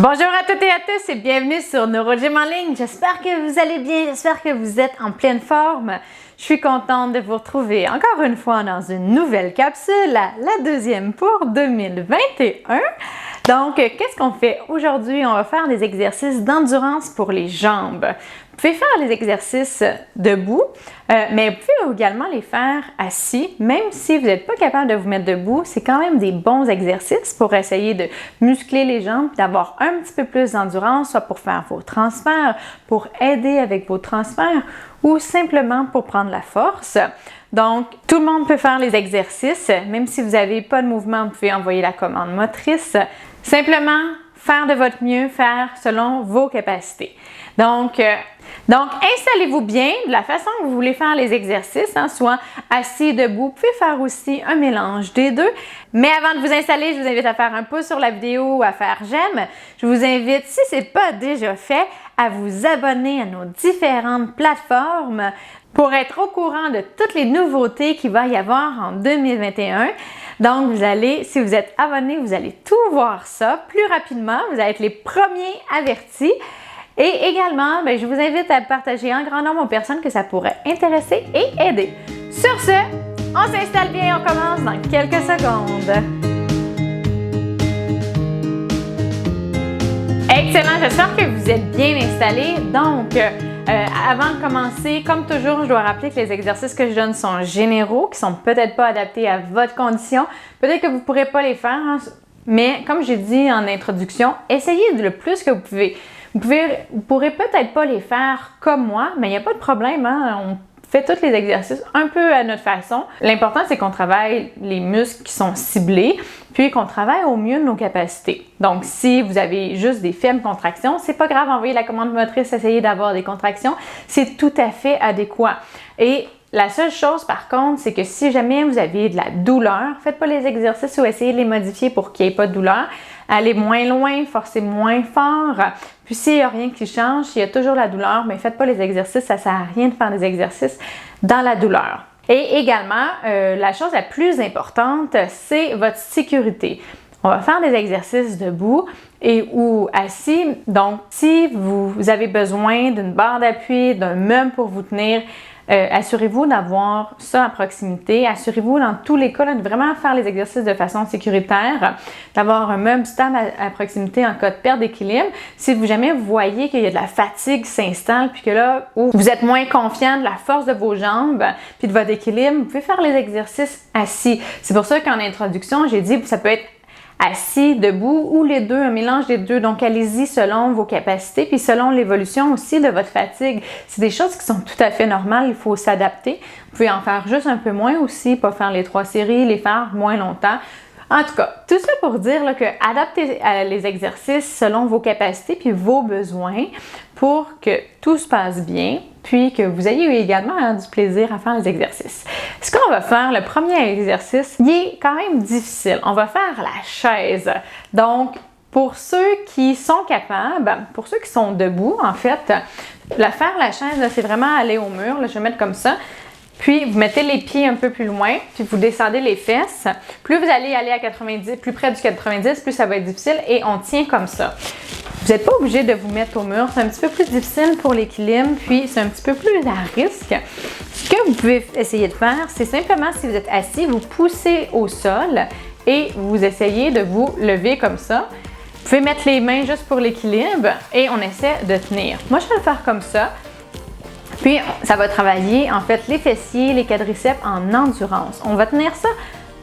Bonjour à toutes et à tous et bienvenue sur NeuroGym en ligne. J'espère que vous allez bien, j'espère que vous êtes en pleine forme. Je suis contente de vous retrouver encore une fois dans une nouvelle capsule, la deuxième pour 2021. Donc, qu'est-ce qu'on fait aujourd'hui? On va faire des exercices d'endurance pour les jambes. Vous pouvez faire les exercices debout, mais vous pouvez également les faire assis. Même si vous n'êtes pas capable de vous mettre debout, c'est quand même des bons exercices pour essayer de muscler les jambes, d'avoir un petit peu plus d'endurance, soit pour faire vos transferts, pour aider avec vos transferts ou simplement pour prendre la force. Donc, tout le monde peut faire les exercices. Même si vous n'avez pas de mouvement, vous pouvez envoyer la commande motrice. Simplement, faire de votre mieux, faire selon vos capacités. Donc, installez-vous bien de la façon que vous voulez faire les exercices, soit assis, debout. Vous pouvez faire aussi un mélange des deux. Mais avant de vous installer, je vous invite à faire un pouce sur la vidéo ou à faire j'aime. Je vous invite, si ce n'est pas déjà fait, à vous abonner à nos différentes plateformes pour être au courant de toutes les nouveautés qu'il va y avoir en 2021. Donc, si vous êtes abonné, vous allez tout voir ça plus rapidement. Vous allez être les premiers avertis. Et également, je vous invite à partager un grand nombre aux personnes que ça pourrait intéresser et aider. Sur ce, on s'installe bien et on commence dans quelques secondes. Excellent, j'espère que vous êtes bien installés. Donc, avant de commencer, comme toujours, je dois rappeler que les exercices que je donne sont généraux, qui ne sont peut-être pas adaptés à votre condition. Peut-être que vous ne pourrez pas les faire, mais comme j'ai dit en introduction, essayez le plus que vous pouvez. Vous pourrez peut-être pas les faire comme moi, mais il n'y a pas de problème. On fait tous les exercices un peu à notre façon. L'important, c'est qu'on travaille les muscles qui sont ciblés, puis qu'on travaille au mieux de nos capacités. Donc, si vous avez juste des faibles contractions, c'est pas grave, envoyez la commande motrice, essayez d'avoir des contractions. C'est tout à fait adéquat. Et la seule chose, par contre, c'est que si jamais vous avez de la douleur, faites pas les exercices ou essayez de les modifier pour qu'il n'y ait pas de douleur. Allez moins loin, forcez moins fort. Puis s'il n'y a rien qui change, s'il y a toujours la douleur, mais faites pas les exercices, ça ne sert à rien de faire des exercices dans la douleur. Et également, la chose la plus importante, c'est votre sécurité. On va faire des exercices debout ou assis. Donc, si vous avez besoin d'une barre d'appui, d'un meuble pour vous tenir, assurez-vous d'avoir ça à proximité. Assurez-vous dans tous les cas de vraiment faire les exercices de façon sécuritaire, d'avoir un meuble stable à proximité en cas de perte d'équilibre. Si jamais vous voyez qu'il y a de la fatigue qui s'installe, puis que là, vous êtes moins confiant de la force de vos jambes, puis de votre équilibre, vous pouvez faire les exercices assis. C'est pour ça qu'en introduction, j'ai dit que ça peut être assis, debout ou les deux, un mélange des deux. Donc, allez-y selon vos capacités puis selon l'évolution aussi de votre fatigue. C'est des choses qui sont tout à fait normales, il faut s'adapter. Vous pouvez en faire juste un peu moins aussi, pas faire les 3 séries, les faire moins longtemps. En tout cas, tout ça pour dire que adaptez les exercices selon vos capacités puis vos besoins pour que tout se passe bien, puis que vous ayez également du plaisir à faire les exercices. Ce qu'on va faire, le premier exercice, il est quand même difficile. On va faire la chaise. Donc, pour ceux qui sont capables, pour ceux qui sont debout, en fait, faire la chaise, c'est vraiment aller au mur. Là, je vais mettre comme ça. Puis, vous mettez les pieds un peu plus loin, puis vous descendez les fesses. Plus vous allez aller à 90, plus près du 90, plus ça va être difficile et on tient comme ça. Vous n'êtes pas obligé de vous mettre au mur. C'est un petit peu plus difficile pour l'équilibre, puis c'est un petit peu plus à risque. Ce que vous pouvez essayer de faire, c'est simplement, si vous êtes assis, vous poussez au sol et vous essayez de vous lever comme ça. Vous pouvez mettre les mains juste pour l'équilibre et on essaie de tenir. Moi, je vais le faire comme ça. Puis, ça va travailler, en fait, les fessiers, les quadriceps en endurance. On va tenir ça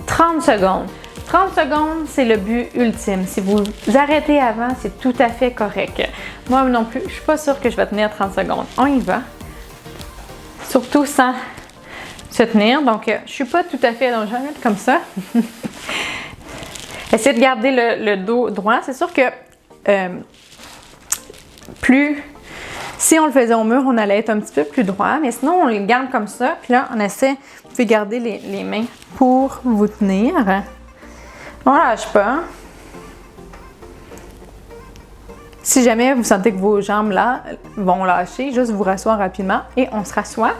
30 secondes. 30 secondes, c'est le but ultime. Si vous arrêtez avant, c'est tout à fait correct. Moi non plus, je ne suis pas sûre que je vais tenir 30 secondes. On y va. Surtout sans se tenir. Donc, je ne suis pas tout à fait... Donc, je vais mettre comme ça. Essayez de garder le dos droit. C'est sûr que si on le faisait au mur, on allait être un petit peu plus droit, mais sinon, on les garde comme ça. Puis là, on essaie, vous pouvez garder les mains pour vous tenir. On ne lâche pas. Si jamais vous sentez que vos jambes là vont lâcher, juste vous rasseoir rapidement et on se rassoit.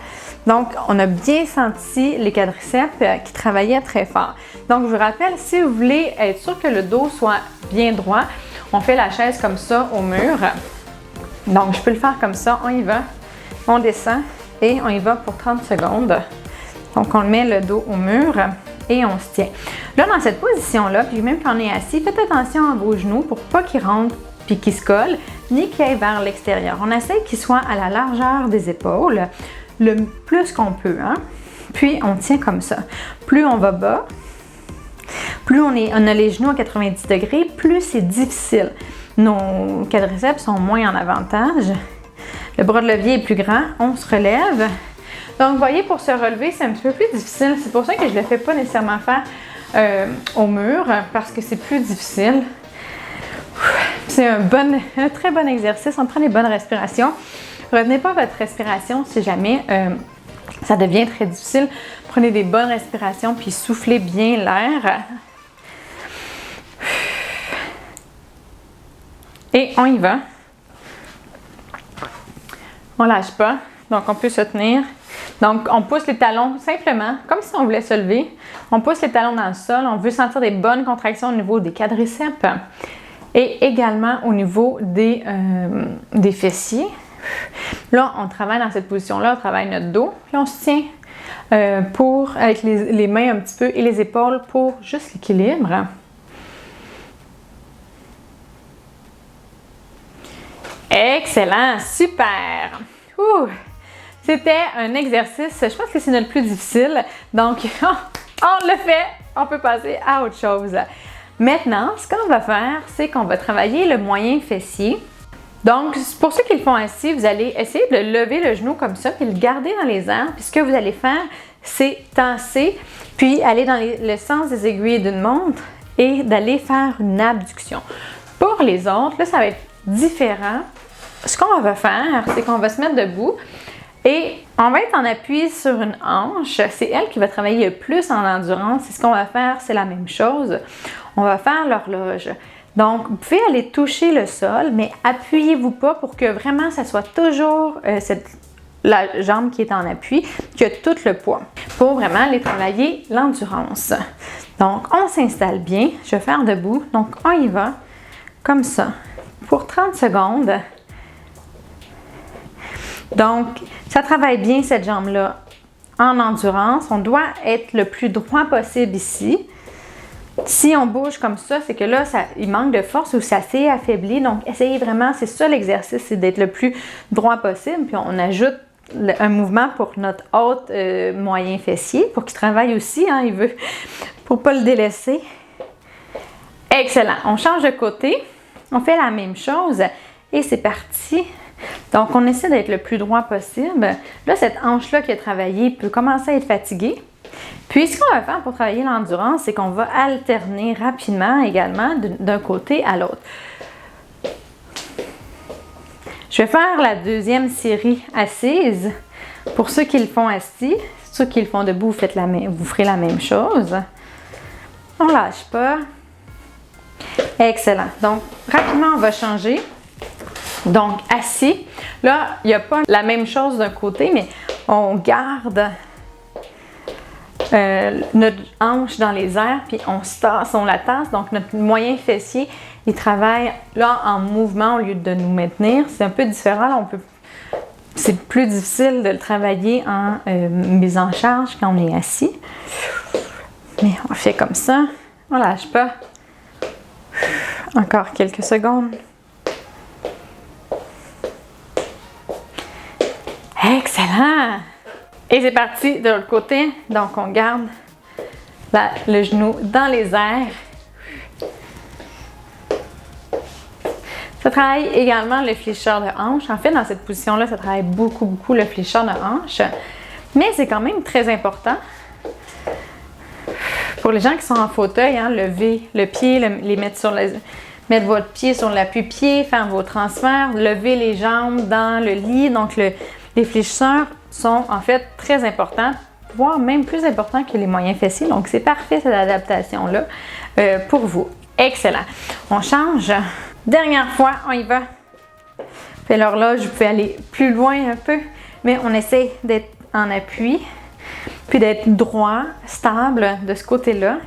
Donc, on a bien senti les quadriceps qui travaillaient très fort. Donc, je vous rappelle, si vous voulez être sûr que le dos soit bien droit, On fait la chaise comme ça au mur. Donc, je peux le faire comme ça. On y va. On descend et on y va pour 30 secondes. Donc, on met le dos au mur et on se tient. Là, dans cette position-là, puis même quand on est assis, faites attention à vos genoux pour pas qu'ils rentrent puis qu'ils se collent, ni qu'ils aillent vers l'extérieur. On essaie qu'ils soient à la largeur des épaules, le plus qu'on peut, hein? Puis, on tient comme ça. Plus on va bas, plus on a les genoux à 90 degrés, plus c'est difficile. Nos quadriceps sont moins en avantage. Le bras de levier est plus grand, on se relève. Donc, vous voyez, pour se relever, c'est un petit peu plus difficile. C'est pour ça que je ne le fais pas nécessairement faire au mur, parce que c'est plus difficile. C'est un très bon exercice. On prend les bonnes respirations. Retenez pas votre respiration si jamais ça devient très difficile. Prenez des bonnes respirations puis soufflez bien l'air. Et on y va. On lâche pas. Donc, on peut se tenir. Donc, on pousse les talons simplement, comme si on voulait se lever. On pousse les talons dans le sol. On veut sentir des bonnes contractions au niveau des quadriceps et également au niveau des fessiers. Là, on travaille dans cette position-là, on travaille notre dos. Puis on se tient avec les mains un petit peu et les épaules pour juste l'équilibre. Excellent, super! Ouh. C'était un exercice, je pense que c'est notre plus difficile. Donc, on le fait, on peut passer à autre chose. Maintenant, ce qu'on va faire, c'est qu'on va travailler le moyen fessier. Donc, pour ceux qui le font assis, vous allez essayer de lever le genou comme ça, puis le garder dans les airs. Puis ce que vous allez faire, c'est tasser, puis aller dans le sens des aiguilles d'une montre et d'aller faire une abduction. Pour les autres, là, ça va être différent. Ce qu'on va faire, c'est qu'on va se mettre debout et on va être en appui sur une hanche. C'est elle qui va travailler le plus en endurance. Et ce qu'on va faire, c'est la même chose. On va faire l'horloge. Donc, vous pouvez aller toucher le sol, mais appuyez-vous pas pour que vraiment ça soit toujours la jambe qui est en appui, qui a tout le poids, pour vraiment aller travailler l'endurance. Donc, on s'installe bien. Je vais faire debout. Donc, on y va comme ça pour 30 secondes. Donc, ça travaille bien cette jambe-là en endurance. On doit être le plus droit possible ici. Si on bouge comme ça, c'est que là, il manque de force ou ça s'est affaibli. Donc, essayez vraiment, c'est ça l'exercice, c'est d'être le plus droit possible. Puis, on ajoute un mouvement pour notre autre moyen fessier, pour qu'il travaille aussi, hein, pour ne pas le délaisser. Excellent. On change de côté. On fait la même chose et c'est parti. Donc, on essaie d'être le plus droit possible. Là, cette hanche-là qui a travaillé peut commencer à être fatiguée. Puis, ce qu'on va faire pour travailler l'endurance, c'est qu'on va alterner rapidement également d'un côté à l'autre. Je vais faire la deuxième série assise. Pour ceux qui le font assis, ceux qui le font debout, vous ferez la même chose. On ne lâche pas. Excellent. Donc, rapidement, on va changer. Donc, assis. Là, il n'y a pas la même chose d'un côté, mais on garde notre hanche dans les airs, puis on la tasse. Donc, notre moyen fessier, il travaille là en mouvement au lieu de nous maintenir. C'est un peu différent. Là, c'est plus difficile de le travailler en mise en charge quand on est assis. Mais on fait comme ça. On ne lâche pas. Encore quelques secondes. Excellent! Et c'est parti de l'autre côté. Donc, on garde le genou dans les airs. Ça travaille également le fléchisseur de hanche. En fait, dans cette position-là, ça travaille beaucoup, beaucoup le fléchisseur de hanche. Mais c'est quand même très important. Pour les gens qui sont en fauteuil, hein, lever le pied, mettre votre pied sur l'appui-pied, faire vos transferts, lever les jambes dans le lit. Donc, les fléchisseurs sont en fait très importants, voire même plus importants que les moyens fessiers. Donc, c'est parfait cette adaptation-là pour vous. Excellent. On change. Dernière fois, on y va. Puis l'horloge, vous pouvez aller plus loin un peu, mais on essaie d'être en appui, puis d'être droit, stable de ce côté-là.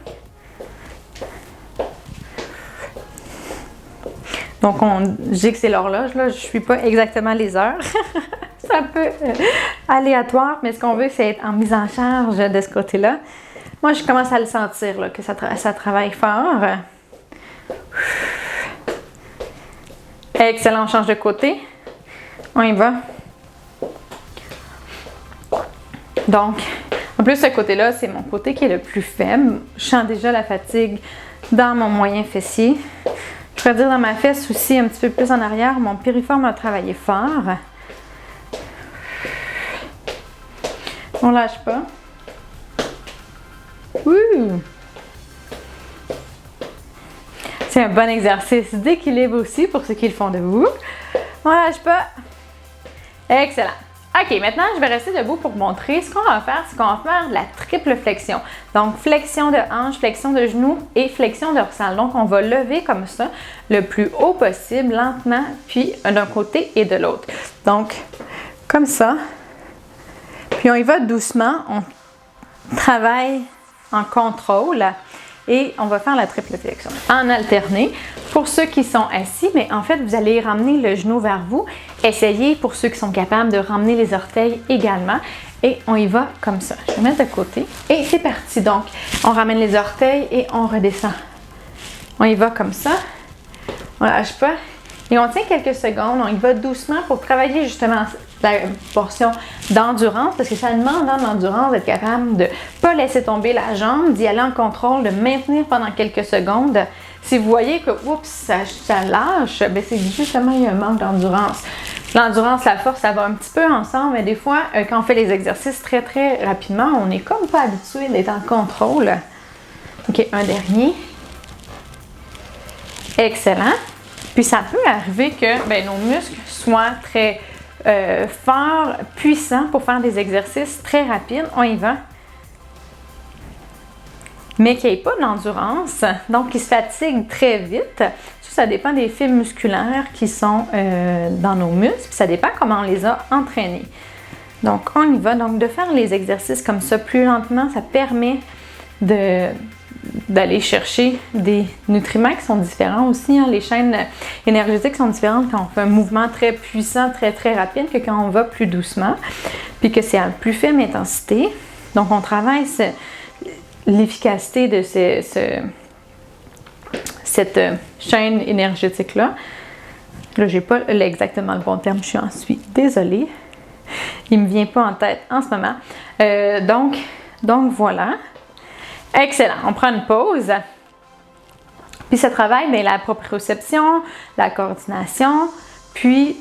Donc, je dis que c'est l'horloge, là. Je ne suis pas exactement les heures. C'est un peu aléatoire, mais ce qu'on veut, c'est être en mise en charge de ce côté-là. Moi, je commence à le sentir, là, que ça travaille fort. Excellent, on change de côté. On y va. Donc, en plus, ce côté-là, c'est mon côté qui est le plus faible. Je sens déjà la fatigue dans mon moyen fessier. Je pourrais dire dans ma fesse aussi, un petit peu plus en arrière, mon piriforme a travaillé fort. On lâche pas. Ouh! C'est un bon exercice d'équilibre aussi pour ceux qui le font debout. On lâche pas. Excellent. OK, maintenant, je vais rester debout pour vous montrer. Ce qu'on va faire, c'est qu'on va faire de la triple flexion. Donc, flexion de hanche, flexion de genou et flexion dorsale. Donc, on va lever comme ça, le plus haut possible, lentement, puis d'un côté et de l'autre. Donc, comme ça. Puis, on y va doucement. On travaille en contrôle et on va faire la triple flexion en alterné. Pour ceux qui sont assis, mais en fait, vous allez ramener le genou vers vous. Essayez, pour ceux qui sont capables, de ramener les orteils également. Et on y va comme ça. Je vais mettre de côté. Et c'est parti. Donc, on ramène les orteils et on redescend. On y va comme ça. On ne lâche pas. Et on tient quelques secondes. On y va doucement pour travailler justement la portion d'endurance, parce que ça demande d'endurance d'être capable de ne pas laisser tomber la jambe, d'y aller en contrôle, de maintenir pendant quelques secondes. Si vous voyez que oups, ça lâche, bien c'est justement il y a un manque d'endurance. L'endurance, la force, ça va un petit peu ensemble, mais des fois, quand on fait les exercices très très rapidement, on n'est comme pas habitué d'être en contrôle. OK, un dernier. Excellent. Puis ça peut arriver que nos muscles soient très forts, puissants pour faire des exercices très rapides. On y va. Mais qu'il n'y ait pas d'endurance, donc qui se fatigue très vite. Ça dépend des fibres musculaires qui sont dans nos muscles, puis ça dépend comment on les a entraînés. Donc, on y va. Donc, de faire les exercices comme ça plus lentement, ça permet d'aller chercher des nutriments qui sont différents aussi. Hein. Les chaînes énergétiques sont différentes quand on fait un mouvement très puissant, très, très rapide que quand on va plus doucement, puis que c'est à plus faible intensité. Donc, on travaille l'efficacité de cette chaîne énergétique-là. Là, je n'ai pas exactement le bon terme, je suis désolée. Il ne me vient pas en tête en ce moment. Donc voilà. Excellent. On prend une pause. Puis ça travaille la proprioception, la coordination. Puis,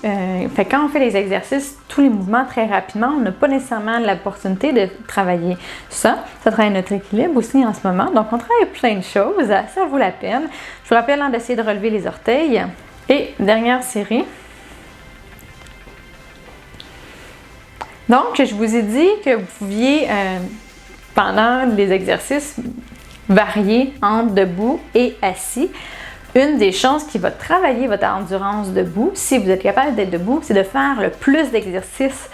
quand on fait les exercices, tous les mouvements très rapidement, on n'a pas nécessairement l'opportunité de travailler ça. Ça travaille notre équilibre aussi en ce moment. Donc, on travaille plein de choses. Ça vaut la peine. Je vous rappelle d'essayer de relever les orteils. Et dernière série. Donc, je vous ai dit que vous pouviez, pendant les exercices, varier entre debout et assis. Une des choses qui va travailler votre endurance debout, si vous êtes capable d'être debout, c'est de faire le plus d'exercices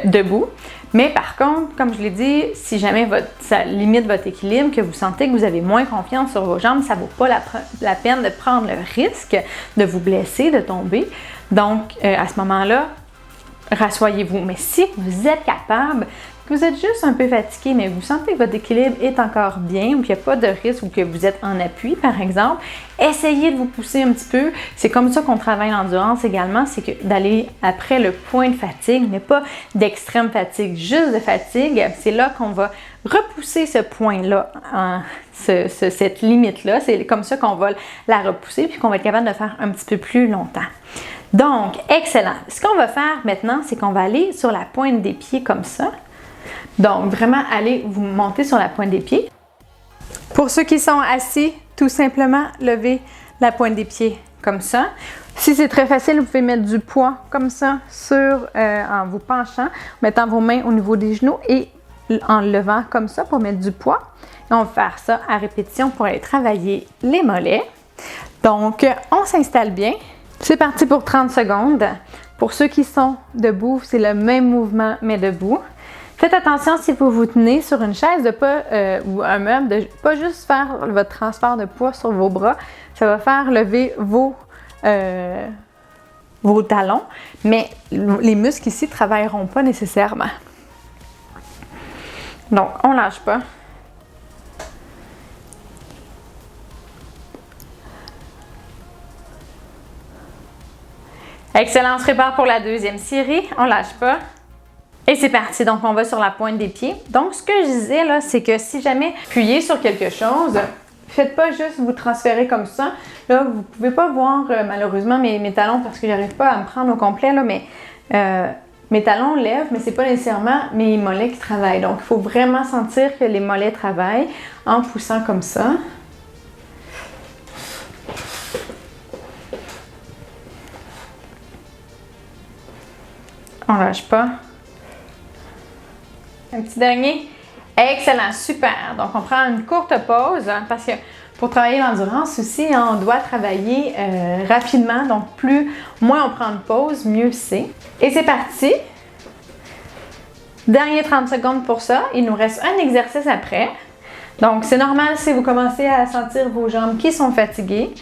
debout. Mais par contre, comme je l'ai dit, si jamais ça limite votre équilibre, que vous sentez que vous avez moins confiance sur vos jambes, ça ne vaut pas la peine de prendre le risque de vous blesser, de tomber. Donc, à ce moment-là, rassoyez-vous. Mais si vous êtes capable, que vous êtes juste un peu fatigué, mais vous sentez que votre équilibre est encore bien ou qu'il n'y a pas de risque ou que vous êtes en appui, par exemple, essayez de vous pousser un petit peu. C'est comme ça qu'on travaille l'endurance également, c'est que d'aller après le point de fatigue, mais pas d'extrême fatigue, juste de fatigue. C'est là qu'on va repousser ce point-là, cette limite-là. C'est comme ça qu'on va la repousser puis qu'on va être capable de faire un petit peu plus longtemps. Donc, excellent. Ce qu'on va faire maintenant, c'est qu'on va aller sur la pointe des pieds comme ça. Donc, vraiment, allez vous monter sur la pointe des pieds. Pour ceux qui sont assis, tout simplement, levez la pointe des pieds comme ça. Si c'est très facile, vous pouvez mettre du poids comme ça en vous penchant, mettant vos mains au niveau des genoux et en levant comme ça pour mettre du poids. Et on va faire ça à répétition pour aller travailler les mollets. Donc, on s'installe bien. C'est parti pour 30 secondes. Pour ceux qui sont debout, c'est le même mouvement, mais debout. Faites attention si vous vous tenez sur une chaise ou un meuble, de ne pas juste faire votre transfert de poids sur vos bras. Ça va faire lever vos vos talons, mais les muscles ici ne travailleront pas nécessairement. Donc, on ne lâche pas. Excellent, on se prépare pour la deuxième série. On ne lâche pas. Et c'est parti, donc on va sur la pointe des pieds. Donc, ce que je disais là, c'est que si jamais vous appuyez sur quelque chose, faites pas juste vous transférer comme ça. Là, vous pouvez pas voir malheureusement mes talons parce que j'arrive pas à me prendre au complet, là, mais mes talons lèvent, mais c'est pas nécessairement mes mollets qui travaillent. Donc, il faut vraiment sentir que les mollets travaillent en poussant comme ça. On lâche pas. Un petit dernier. Excellent, super. Donc, on prend une courte pause parce que pour travailler l'endurance aussi, on doit travailler rapidement. Donc, moins on prend une pause, mieux c'est. Et c'est parti. Dernier 30 secondes pour ça. Il nous reste un exercice après. Donc, c'est normal si vous commencez à sentir vos jambes qui sont fatiguées.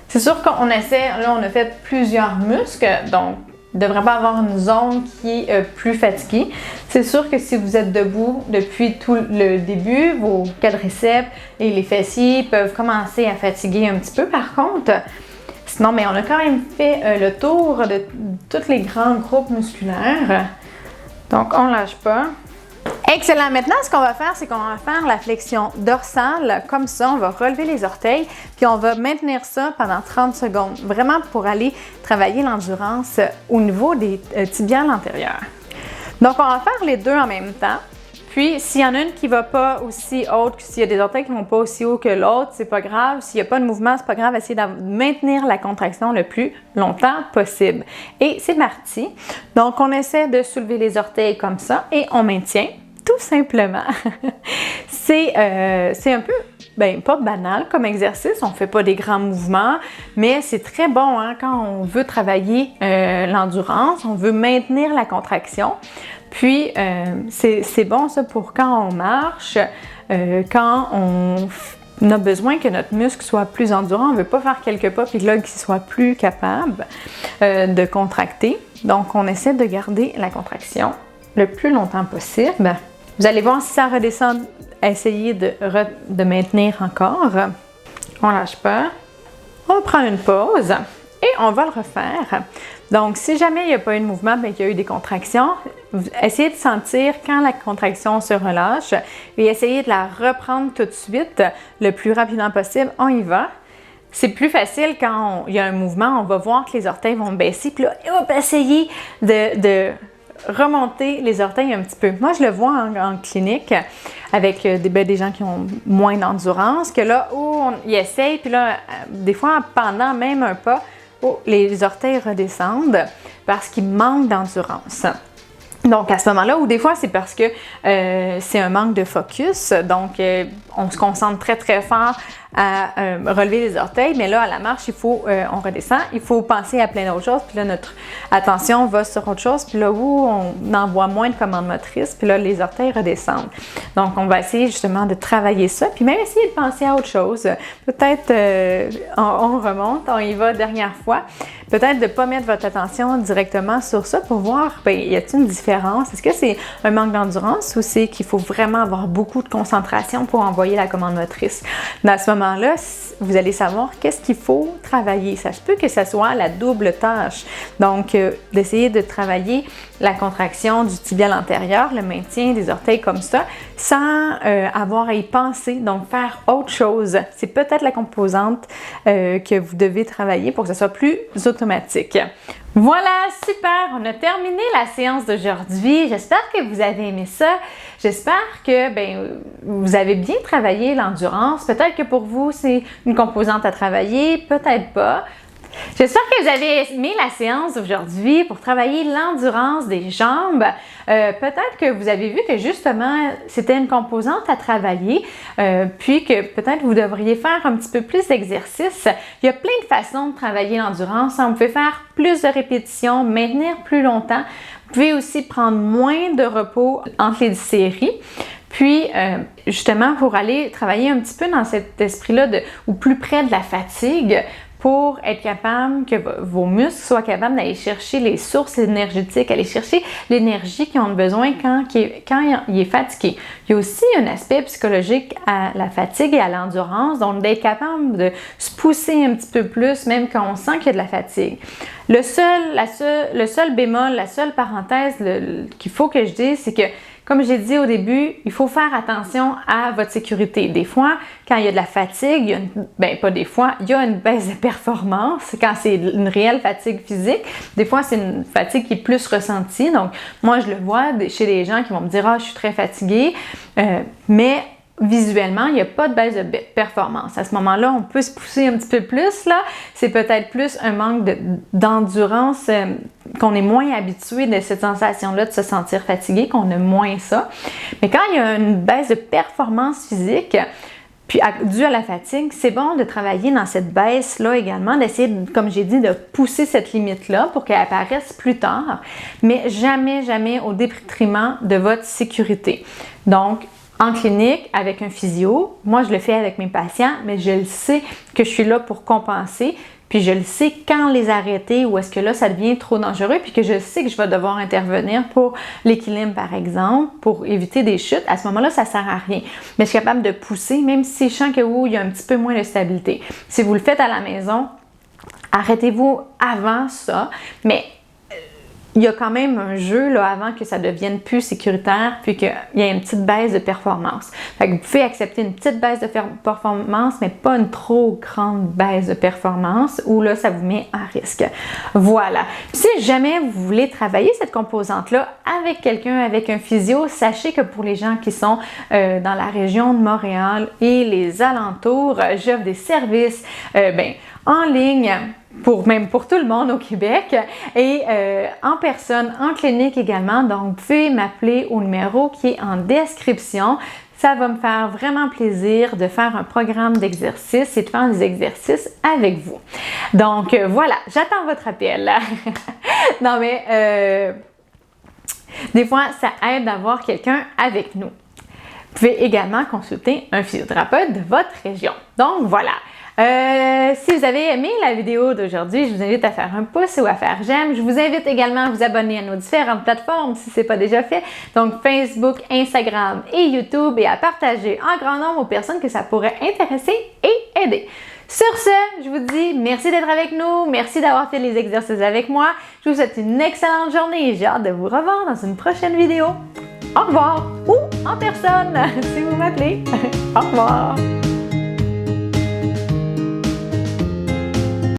C'est sûr qu'on essaie, là, on a fait plusieurs muscles. Donc, il ne devrait pas avoir une zone qui est plus fatiguée. C'est sûr que si vous êtes debout depuis tout le début, vos quadriceps et les fessiers peuvent commencer à fatiguer un petit peu. Par contre, sinon, mais on a quand même fait le tour de tous les grands groupes musculaires. Donc, on ne lâche pas. Excellent. Maintenant, ce qu'on va faire, c'est qu'on va faire la flexion dorsale. Comme ça, on va relever les orteils, puis on va maintenir ça pendant 30 secondes. Vraiment pour aller travailler l'endurance au niveau des tibiales antérieures. Donc, on va faire les deux en même temps. Puis, s'il y en a une qui ne va pas aussi haute, s'il y a des orteils qui ne vont pas aussi haut que l'autre, c'est pas grave. S'il n'y a pas de mouvement, c'est pas grave. Essayez de maintenir la contraction le plus longtemps possible. Et c'est parti. Donc, on essaie de soulever les orteils comme ça et on maintient. Tout simplement. C'est un peu, pas banal comme exercice, on ne fait pas des grands mouvements, mais c'est très bon quand on veut travailler l'endurance, on veut maintenir la contraction. Puis, c'est bon ça pour quand on marche, quand on a besoin que notre muscle soit plus endurant, on ne veut pas faire quelques pas puis là qu'il soit plus capable de contracter. Donc, on essaie de garder la contraction le plus longtemps possible. Vous allez voir si ça redescend, essayez de maintenir encore. On ne lâche pas. On prend une pause et on va le refaire. Donc, si jamais il n'y a pas eu de mouvement, mais qu'il y a eu des contractions, essayez de sentir quand la contraction se relâche et essayez de la reprendre tout de suite le plus rapidement possible. On y va. C'est plus facile quand il y a un mouvement, on va voir que les orteils vont baisser, puis là, hop, essayez de remonter les orteils un petit peu. Moi, je le vois en clinique avec des gens qui ont moins d'endurance, que là, ils essayent, puis là, des fois, pendant même un pas, les orteils redescendent parce qu'ils manquent d'endurance. Donc, à ce moment-là, ou des fois, c'est parce que c'est un manque de focus. Donc, on se concentre très, très fort à relever les orteils. Mais là, à la marche, on redescend. Il faut penser à plein d'autres choses. Puis là, notre attention va sur autre chose. Puis là, on envoie moins de commandes motrices. Puis là, les orteils redescendent. Donc, on va essayer justement de travailler ça. Puis même essayer de penser à autre chose. Peut-être, on remonte, on y va dernière fois. Peut-être de ne pas mettre votre attention directement sur ça pour voir, y a-t-il une différence? Est-ce que c'est un manque d'endurance ou c'est qu'il faut vraiment avoir beaucoup de concentration pour envoyer la commande motrice? Dans ce moment-là, vous allez savoir qu'est-ce qu'il faut travailler. Ça se peut que ce soit la double tâche. Donc, d'essayer de travailler la contraction du tibial antérieur, le maintien des orteils comme ça, sans avoir à y penser, donc faire autre chose. C'est peut-être la composante que vous devez travailler pour que ce soit plus automatique. Voilà, super! On a terminé la séance d'aujourd'hui. J'espère que vous avez aimé ça. J'espère que vous avez bien travaillé l'endurance. Peut-être que pour vous, c'est une composante à travailler, peut-être pas. J'espère que vous avez aimé la séance d'aujourd'hui pour travailler l'endurance des jambes. Peut-être que vous avez vu que justement, c'était une composante à travailler, puis que peut-être vous devriez faire un petit peu plus d'exercices. Il y a plein de façons de travailler l'endurance. On peut faire plus de répétitions, maintenir plus longtemps. Vous pouvez aussi prendre moins de repos entre les séries. Puis, justement, pour aller travailler un petit peu dans cet esprit-là ou plus près de la fatigue, pour être capable que vos muscles soient capables d'aller chercher les sources énergétiques, aller chercher l'énergie qu'ils ont besoin quand il est fatigué. Il y a aussi un aspect psychologique à la fatigue et à l'endurance, donc d'être capable de se pousser un petit peu plus, même quand on sent qu'il y a de la fatigue. Le seul bémol, la seule parenthèse qu'il faut que je dise, c'est que, comme j'ai dit au début, il faut faire attention à votre sécurité. Des fois, quand il y a de la fatigue, il y a une baisse de performance quand c'est une réelle fatigue physique. Des fois, c'est une fatigue qui est plus ressentie. Donc, moi, je le vois chez les gens qui vont me dire « Ah, je suis très fatiguée », mais visuellement, il n'y a pas de baisse de performance. À ce moment-là, on peut se pousser un petit peu plus, là. C'est peut-être plus un manque d'endurance, qu'on est moins habitué de cette sensation-là de se sentir fatigué, qu'on a moins ça. Mais quand il y a une baisse de performance physique, puis dû à la fatigue, c'est bon de travailler dans cette baisse-là également, d'essayer, comme j'ai dit, de pousser cette limite-là pour qu'elle apparaisse plus tard, mais jamais au détriment de votre sécurité. Donc, en clinique, avec un physio, moi je le fais avec mes patients, mais je le sais que je suis là pour compenser, puis je le sais quand les arrêter ou est-ce que là ça devient trop dangereux, puis que je sais que je vais devoir intervenir pour l'équilibre par exemple, pour éviter des chutes. À ce moment-là, ça sert à rien. Mais je suis capable de pousser, même si je sens que il y a un petit peu moins de stabilité. Si vous le faites à la maison, arrêtez-vous avant ça, mais il y a quand même un jeu là, avant que ça devienne plus sécuritaire puis qu'il y ait une petite baisse de performance. Fait que vous pouvez accepter une petite baisse de performance, mais pas une trop grande baisse de performance où là, ça vous met en risque. Voilà. Puis si jamais vous voulez travailler cette composante-là avec quelqu'un, avec un physio, sachez que pour les gens qui sont dans la région de Montréal et les alentours, j'offre des services en ligne, pour tout le monde au Québec et en personne, en clinique également. Donc, vous pouvez m'appeler au numéro qui est en description. Ça va me faire vraiment plaisir de faire un programme d'exercice et de faire des exercices avec vous. Donc, voilà, j'attends votre appel. Non, mais des fois, ça aide d'avoir quelqu'un avec nous. Vous pouvez également consulter un physiothérapeute de votre région. Donc, voilà. Si vous avez aimé la vidéo d'aujourd'hui, je vous invite à faire un pouce ou à faire j'aime. Je vous invite également à vous abonner à nos différentes plateformes si ce n'est pas déjà fait. Donc Facebook, Instagram et YouTube et à partager en grand nombre aux personnes que ça pourrait intéresser et aider. Sur ce, je vous dis merci d'être avec nous, merci d'avoir fait les exercices avec moi. Je vous souhaite une excellente journée et j'ai hâte de vous revoir dans une prochaine vidéo. Au revoir ou en personne si vous m'appelez. Au revoir.